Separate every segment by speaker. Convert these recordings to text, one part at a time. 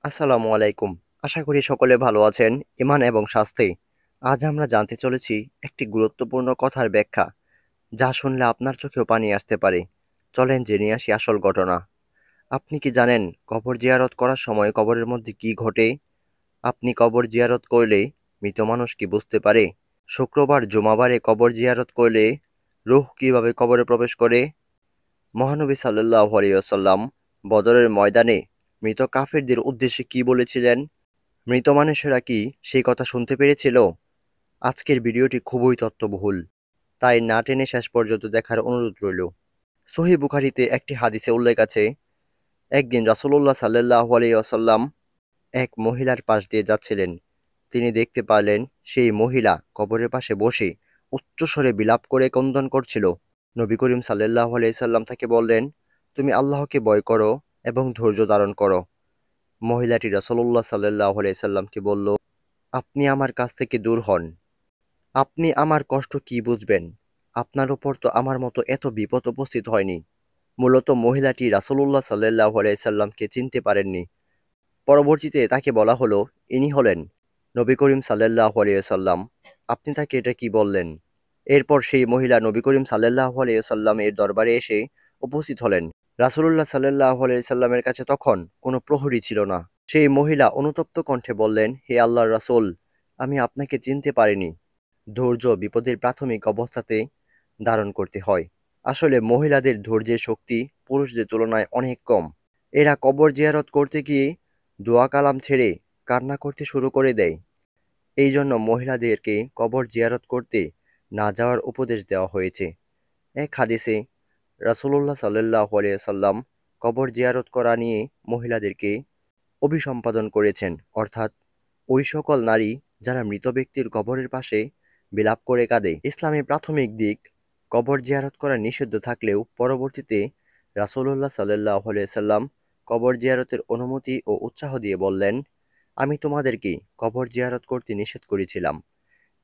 Speaker 1: আসসালামু আলাইকুম। আশা করি সকলে ভালো আছেন, ইমান এবং স্বাস্থ্যে। আজ আমরা জানতে চলেছি একটি গুরুত্বপূর্ণ কথার ব্যাখ্যা, যা শুনলে আপনার চোখেও পানি আসতে পারে। চলেন জেনে আসি আসল ঘটনা। আপনি কি জানেন কবর জিয়ারত করার সময় কবরের মধ্যে কি ঘটে? আপনি কবর জিয়ারত করলে মৃত মানুষ কি বুঝতে পারে? শুক্রবার জুমাবারে কবর জিয়ারত করলে রূহ কিভাবে কবরে প্রবেশ করে? মহানবী সাল্লাল্লাহু আলাইহি ওয়াসাল্লাম বদরের ময়দানে মৃত কাফেরদের উদ্দেশ্যে কি বলেছিলেন? মৃত মানুষেরা কি সেই কথা শুনতে পেরেছিল? আজকের ভিডিওটি খুবই তথ্যবহুল, তাই না টেনে শেষ পর্যন্ত দেখার অনুরোধ রইল। সহিহ বুখারীতে একটি হাদিসে উল্লেখ আছে, একদিন রাসূলুল্লাহ সাল্লাল্লাহু আলাইহি ওয়াসাল্লাম এক মহিলার পাশ দিয়ে যাচ্ছিলেন। তিনি দেখতে পারলেন সেই মহিলা কবরের পাশে বসে উচ্চস্বরে বিলাপ করে ক্রন্দন করছিল। নবী করিম সাল্লাল্লাহু আলাইহি সাল্লাম তাকে বললেন, তুমি আল্লাহকে ভয় করো এবং ধৈর্য ধারণ করো। মহিলাটি রাসূলুল্লাহ সাল্লাল্লাহু আলাইহি সাল্লামকে বলল, আপনি আমার কাছ থেকে দূর হন। আপনি আমার কষ্ট কি বুঝবেন? আপনার উপর তো আমার মতো এত বিপদ উপস্থিত হয়নি। মূলত মহিলাটি রাসূলুল্লাহ সাল্লাল্লাহু আলাইহি সাল্লামকে চিনতে পারেননি। পরবর্তীতে তাকে বলা হলো, ইনি হলেন নবী করিম সাল্লাল্লাহু আলাইহি সাল্লাম। আপনি তাকে এটা কি বললেন? এরপর সেই মহিলা নবী করিম সাল্লাল্লাহু আলাইহি সাল্লাম এর দরবারে এসে উপস্থিত হলেন। রাসূলুল্লাহ সাল্লাল্লাহু আলাইহি সাল্লামের কাছে তখন কোনো প্রহরী ছিল না। সেই মহিলা অনুতপ্ত কণ্ঠে বললেন, হে আল্লাহর রাসূল, আমি আপনাকে চিনতে পারিনি। ধৈর্য বিপদের প্রাথমিক অবস্থাতে ধারণ করতে হয়। আসলে মহিলাদের ধৈর্যের শক্তি পুরুষদের তুলনায় অনেক কম। এরা কবর জিয়ারত করতে গিয়ে দোয়া কালাম ছেড়ে কান্না করতে শুরু করে দেয়। এই জন্য মহিলাদেরকে কবর জিয়ারত করতে না যাওয়ার উপদেশ দেওয়া হয়েছে। এক হাদিসে রাসূলুল্লাহ সাল্লাল্লাহু আলাইহি সাল্লাম কবর জিয়ারত করা নিয়ে মহিলাদেরকে অভিসম্পাদন করেছেন, অর্থাৎ ওই সকল নারী যারা মৃত ব্যক্তির কবরের পাশে বিলাপ করে কাঁদে। ইসলামে প্রাথমিক দিক কবর জিয়ারত করা নিষিদ্ধ থাকলেও পরবর্তীতে রাসূলুল্লাহ সাল্লাল্লাহু আলাইহি সাল্লাম কবর জিয়ারতের অনুমতি ও উৎসাহ দিয়ে বললেন, আমি তোমাদেরকে কবর জিয়ারত করতে নিষেধ করেছিলাম,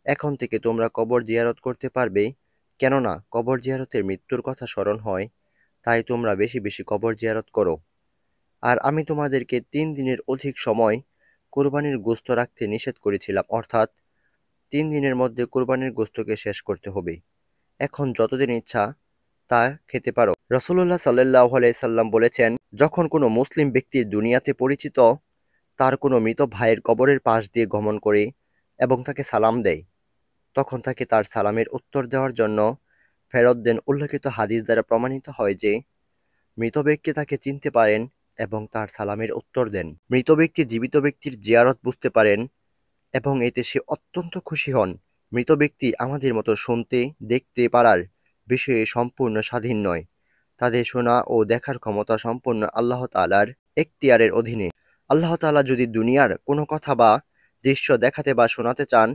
Speaker 1: এখন থেকে তোমরা কবর জিয়ারত করতে পারবে, কেননা কবর জিয়ারতের মৃত্যুর কথা স্মরণ হয়, তাই তোমরা বেশি বেশি কবর জিয়ারত করো। আর আমি তোমাদেরকে 3 দিনের অধিক সময় কুরবানির গোশত রাখতে নিষেধ করেছিলাম, অর্থাৎ 3 দিনের মধ্যে কুরবানির গোশতকে শেষ করতে হবে। এখন যতদিন ইচ্ছা তা খেতে পারো। রাসূলুল্লাহ সাল্লাল্লাহু আলাইহি সাল্লাম বলেছেন, যখন কোনো মুসলিম ব্যক্তি দুনিয়াতে পরিচিত তার কোনো মৃত ভাইয়ের কবরের পাশ দিয়ে গমন করে এবং তাকে সালাম দেয়, তখন তাকে তার সালামের উত্তর দেওয়ার জন্য ফেরত দেন। উল্লেখিত হাদিস দ্বারা প্রমাণিত হয় যে মৃত ব্যক্তি তাকে চিনতে পারেন এবং তার সালামের উত্তর দেন। মৃত ব্যক্তি জীবিত ব্যক্তির জিয়ারত বুঝতে পারেন এবং এতে সে অত্যন্ত খুশি হন। মৃত ব্যক্তি আমাদের মতো শুনতে, দেখতে পারার বিষয়ে সম্পূর্ণ স্বাধীন নয়। তাদের শোনা ও দেখার ক্ষমতা সম্পূর্ণ আল্লাহ তাআলার এখতিয়ারের অধীনে। আল্লাহ তাআলা যদি দুনিয়ার কোনো কথা বা দৃশ্য দেখাতে বা শোনাতে চান,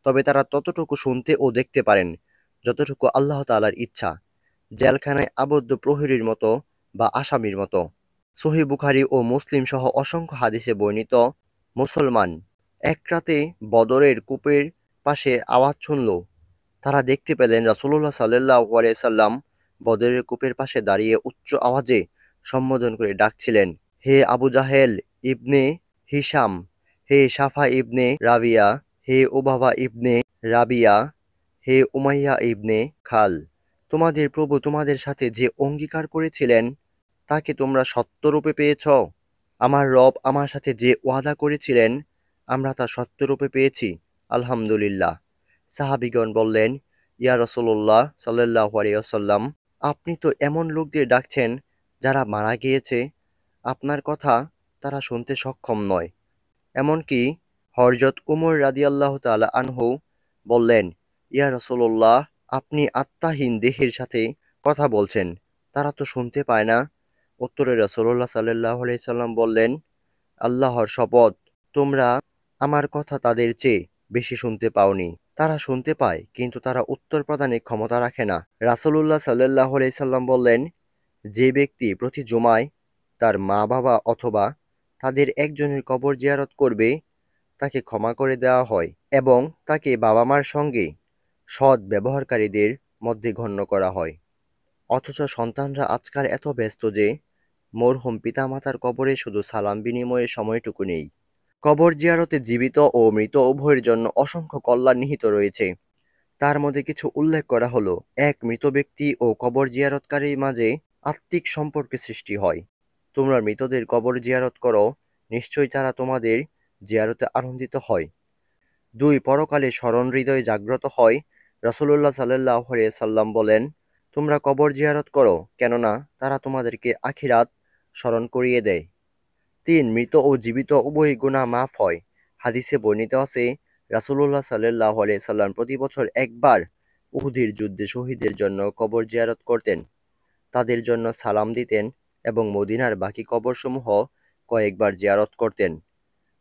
Speaker 1: তবে তারা ততটুকু শুনতে ও দেখতে পারেন যতটুকু আল্লাহ তাআলার ইচ্ছা, জেলখানায় আবদ্ধ প্রহরীর মতো বা আসামির মতো। সহিহ বুখারী ও মুসলিম সহ অসংখ্য হাদিসে বর্ণিত, মুসলমান এক রাতে বদরের কূপের পাশে আওয়াজ শুনল। তারা দেখতে পেলেন রাসূলুল্লাহ সাল্লাল্লাহু আলাইহি সাল্লাম বদরের কূপের পাশে দাঁড়িয়ে উচ্চ আওয়াজে সম্বোধন করে ডাকছিলেন, হে আবু জাহেল ইবনে হিশাম, হে সাফা ইবনে রাবিয়া, হে উবাবা ইবনে রাবিয়া, হে উমাইয়া ইবনে খাল, তোমাদের প্রভু তোমাদের সাথে যে অঙ্গীকার করেছিলেন তাকে তোমরা সত্যরূপে পেয়েছ। আমার রব আমার সাথে যে ওয়াদা করেছিলেন আমরা তা সত্যরূপে পেয়েছি, আলহামদুলিল্লাহ। সাহাবীগণ বললেন, ইয়া রাসূলুল্লাহ সাল্লাল্লাহু আলাইহি ওয়াসাল্লাম, আপনি তো এমন লোকদের ডাকছেন যারা মারা গিয়েছে, আপনার কথা তারা শুনতে সক্ষম নয়। এমনকি হযরত উমর রাদিয়াল্লাহু তাআলা আনহু বললেন, ইয়া রাসূলুল্লাহ, আপনি আত্মাহীন দেহের সাথে কথা বলছেন, তারা তো শুনতে পায় না। উত্তরে রাসূলুল্লাহ সাল্লাল্লাহু আলাইহি সাল্লাম বললেন, আল্লাহর শপথ, তোমরা আমার কথা তাদের চেয়ে বেশি শুনতে পাওনি। তারা শুনতে পায় কিন্তু তারা উত্তর প্রদানে ক্ষমতা রাখে না। রাসূলুল্লাহ সাল্লাল্লাহু আলাইহি সাল্লাম বললেন, যে ব্যক্তি প্রতি জুমায় তার মা-বাবা অথবা তাদের একজনের কবর জিয়ারত করবে তাকে ক্ষমা করে দেওয়া হয় এবং তাকে বাবা-মার সঙ্গে সৎ ব্যবহারকারীদের মধ্যে গণ্য করা হয়। অথচ সন্তানরা আজকাল এত ব্যস্ত যে মরহুম পিতামাতার কবরে শুধু সালাম বিনিময়ের সময়টুকু নেই। কবর জিয়ারতে জীবিত ও মৃত উভয়ের জন্য অসংখ্য কল্যাণ নিহিত রয়েছে। তার মধ্যে কিছু উল্লেখ করা হলো: এক, মৃত ব্যক্তি ও কবর জিয়ারতকারীর মাঝে আত্মিক সম্পর্কের সৃষ্টি হয়। তোমরা মৃতদের কবর জিয়ারত করো, নিশ্চয়ই তারা তোমাদের জিয়ারতে আনন্দিত হয়। দুই, পরকালে স্মরণ হৃদয়ে জাগ্রত হয়। রাসূলুল্লাহ সাল্লাল্লাহু আলাইহি সাল্লাম বলেন, তোমরা কবর জিয়ারত করো, কেননা তারা তোমাদেরকে আখিরাত স্মরণ করিয়ে দেয়। তিন, মৃত ও জীবিত উভয় গুনাহ মাফ হয়। হাদিসে বর্ণিত আছে, রাসূলুল্লাহ সাল্লাল্লাহু আলাইহি সাল্লাম প্রতি বছর একবার উহুদের যুদ্ধে শহীদদের জন্য কবর জিয়ারত করতেন, তাদের জন্য সালাম দিতেন এবং মদিনার বাকি কবরসমূহ কয়েকবার জিয়ারত করতেন,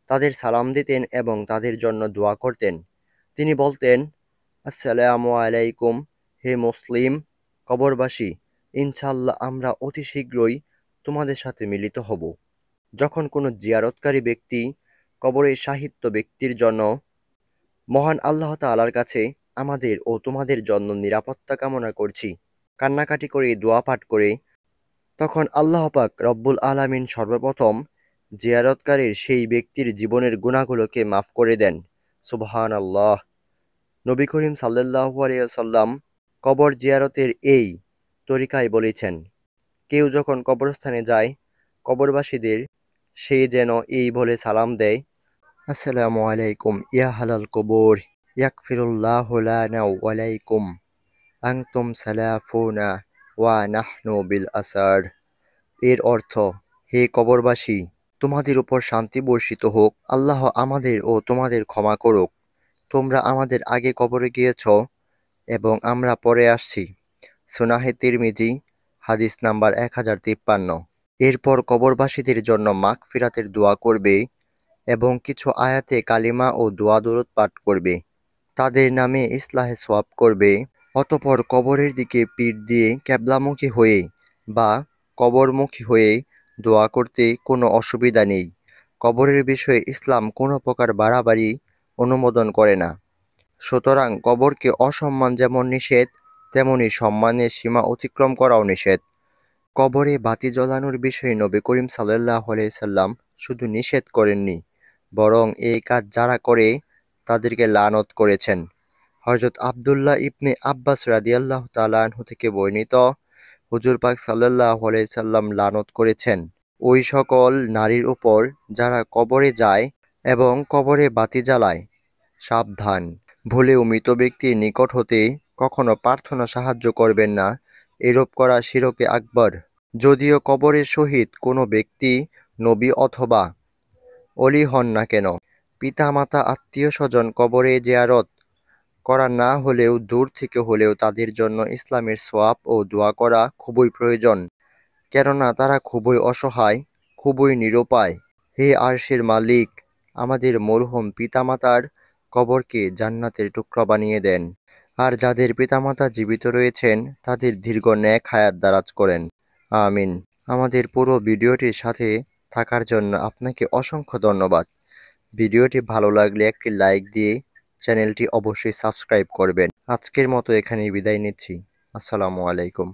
Speaker 1: তাদের সালাম দিতেন এবং তাদের জন্য দোয়া করতেন। তিনি বলতেন, আসসালামু আলাইকুম, হে মুসলিম কবরবাসী, ইনশাআল্লাহ আমরা অতি শীঘ্রই তোমাদের সাথে মিলিত হব। যখন কোনো জিয়ারতকারী ব্যক্তি কবরে শায়িত ব্যক্তির জন্য মহান আল্লাহ তাআলার কাছে আমাদের ও তোমাদের জন্য নিরাপত্তা কামনা করছি কান্নাকাটি করে দোয়া পাঠ করে, তখন আল্লাহ পাক রব্বুল আলামিন সর্বপ্রথম জিয়ারতকারীর সেই ব্যক্তির জীবনের গুনাহগুলোকে মাফ করে দেন। সুবহানাল্লাহ। নবী করিম সাল্লাল্লাহু আলাইহি ওয়াসাল্লাম কবর জিয়ারতের এই তরিকায় বলেছেন, কেউ যখন কবরস্থানে যায়, কবরবাসীদের সে যেন এই বলে সালাম দেয়, আসসালামু আলাইকুম ইয়া হালাল কবর, ইয়াগফিরুল্লাহু লানা ওয়া লাইকুম, আনতুম সালাফুনা ওয়া নাহনু বিল আসার। এর অর্থ, হে কবরবাসী, তোমাদের উপর শান্তি বর্ষিত হোক, আল্লাহ আমাদের ও তোমাদের ক্ষমা করুক, তোমরা আমাদের আগে কবরে গিয়েছ এবং আমরা পরে আসছি। সুনাহে তিরমিজি, হাদিস নাম্বার 1053। এরপর কবরবাসীদের জন্য মাগফিরাতের দোয়া করবে এবং কিছু আয়াতে কালিমা ও দোয়া দরুদ পাঠ করবে, তাদের নামে ইসলাহে সওয়াব করবে। অতঃপর কবরের দিকে পিঠ দিয়ে কেবলামুখী হয়ে বা কবরমুখী হয়ে দোয়া করতে কোনো অসুবিধা নেই। কবরের বিষয়ে ইসলাম কোনো প্রকার বাড়াবাড়ি অনুমোদন করে না। সুতরাং কবরকে অসম্মান যেমন নিষেধ, তেমনি সম্মানের সীমা অতিক্রম করাও নিষেধ। কবরে বাতি জ্বালানোর বিষয়ে নবী করিম সাল্লাল্লাহু আলাইহি সাল্লাম শুধু নিষেধ করেননি, বরং এই কাজ যারা করে তাদেরকে লানত করেছেন। হযরত আব্দুল্লাহ ইবনে আব্বাস রাদিয়াল্লাহু তাআলা আনহু থেকে বর্ণিত, হুজুর পাক সাল্লাল্লাহু আলাইহি সাল্লাম লানত করেছেন ওই সকল নারীর উপর যারা কবরে যায় এবং কবরে বাতি জ্বালায়। সাবধান, ভুলেও মৃত ব্যক্তির নিকট হতে কখনো প্রার্থনা সাহায্য করবেন না, এরূপ করা শিরকে আকবর। যদিও কবরের সহিত কোনো ব্যক্তি নবী অথবা অলি হন না কেন, পিতামাতা আত্মীয়-স্বজন কবরে জিয়ারত করা না হলেও দূর থেকে হলেও তাদের জন্য ইসলামের সওয়াব ও দোয়া করা খুবই প্রয়োজন, কেননা তারা খুবই অসহায়, খুবই নিরুপায়। হে আরশের মালিক, আমাদের মরহুম পিতামাতার কবরকে জান্নাতের টুকরা বানিয়ে দেন, আর যাদের পিতামাতা জীবিত রয়েছেন তাদের দীর্ঘ নেক হায়াত দারাজ করেন। আমিন। আমাদের পুরো ভিডিওটির সাথে থাকার জন্য আপনাকে অসংখ্য ধন্যবাদ। ভিডিওটি ভালো লাগলে একটি লাইক দিয়ে চ্যানেলটি অবশ্যই সাবস্ক্রাইব করবেন। আজকের মতো এখানেই বিদায় নিচ্ছি। আসসালামু আলাইকুম।